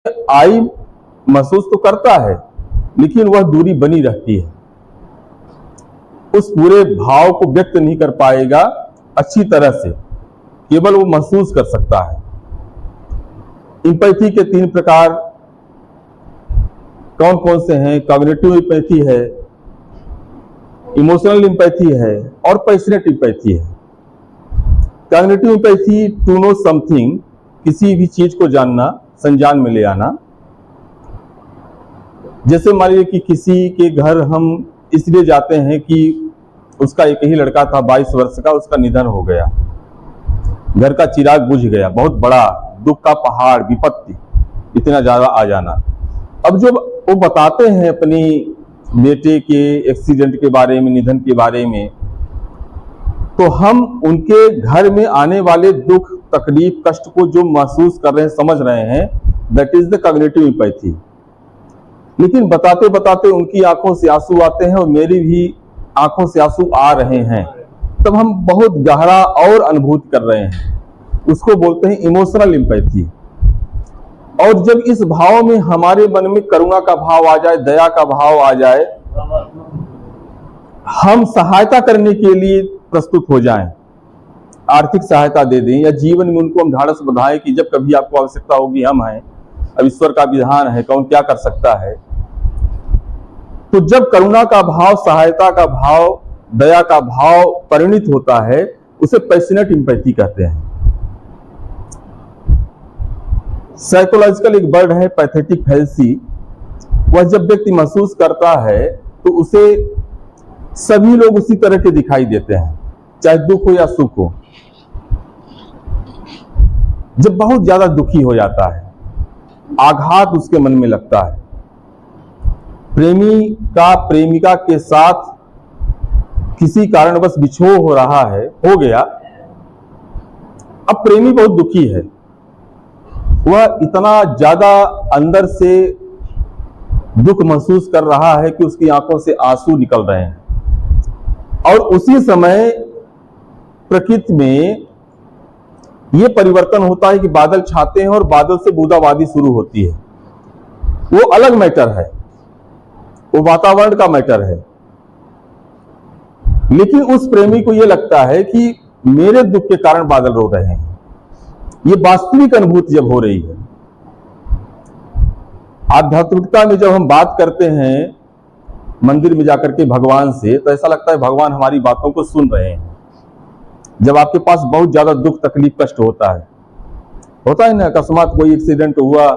आई महसूस तो करता है, लेकिन वह दूरी बनी रहती है, उस पूरे भाव को व्यक्त नहीं कर पाएगा अच्छी तरह से, केवल वो महसूस कर सकता है। इंपैथी के 3 प्रकार कौन कौन से हैं? कॉग्निटिव इंपैथी है, इमोशनल इंपैथी है और पैशनेट इंपैथी है। Cognitive empathy to know something, किसी भी चीज को जानना, संज्ञान में ले आना। जैसे मान लीजिए कि किसी के घर हम इसलिए जाते हैं कि उसका एक ही लड़का था 22 वर्ष का, उसका निधन हो गया, घर का चिराग बुझ गया, बहुत बड़ा दुख का पहाड़, विपत्ति इतना ज्यादा आ जाना। अब जब वो बताते हैं अपनी बेटे के एक्सीडेंट के बारे में, निधन के बारे में, तो हम उनके घर में आने वाले दुख, तकलीफ, कष्ट को जो महसूस कर रहे हैं, समझ रहे हैं, that is the cognitive empathy. लेकिन बताते बताते उनकी आंखों से आंसू आते हैं और मेरी भी आंखों से आंसू आ रहे हैं, तब हम बहुत गहरा और अनुभूति कर रहे हैं, उसको बोलते हैं इमोशनल इंपैथी। और जब इस भाव में हमारे मन में करुणा का भाव आ जाए, दया का भाव आ जाए, हम सहायता करने के लिए प्रस्तुत हो जाएं, आर्थिक सहायता दे दें या जीवन में उनको हम ढाढ़स बंधाएं कि जब कभी आपको आवश्यकता होगी हम हैं, अब ईश्वर का विधान है, कौन क्या कर सकता है। तो जब करुणा का भाव, सहायता का भाव, दया का भाव परिणित होता है, उसे पैशनेट इंपैथी कहते हैं। साइकोलॉजिकल एक वर्ड है पैथेटिक फैल्सी। वह जब व्यक्ति महसूस करता है तो उसे सभी लोग उसी तरह के दिखाई देते हैं, चाहे दुख हो या सुख हो। जब बहुत ज्यादा दुखी हो जाता है, आघात उसके मन में लगता है, प्रेमी का प्रेमिका के साथ किसी कारणवश विछोह हो रहा है, हो गया, अब प्रेमी बहुत दुखी है, वह इतना ज्यादा अंदर से दुख महसूस कर रहा है कि उसकी आंखों से आंसू निकल रहे हैं। और उसी समय प्रकृति में यह परिवर्तन होता है कि बादल छाते हैं और बादल से बूंदाबांदी शुरू होती है। वो अलग मैटर है, वो वातावरण का मैटर है। लेकिन उस प्रेमी को यह लगता है कि मेरे दुख के कारण बादल रो रहे हैं। ये वास्तविक अनुभूति जब हो रही है। आध्यात्मिकता में जब हम बात करते हैं मंदिर में जाकर के भगवान से, तो ऐसा लगता है भगवान हमारी बातों को सुन रहे हैं। जब आपके पास बहुत ज्यादा दुख, तकलीफ, कष्ट होता है ना, अकस्मात कोई एक्सीडेंट हुआ,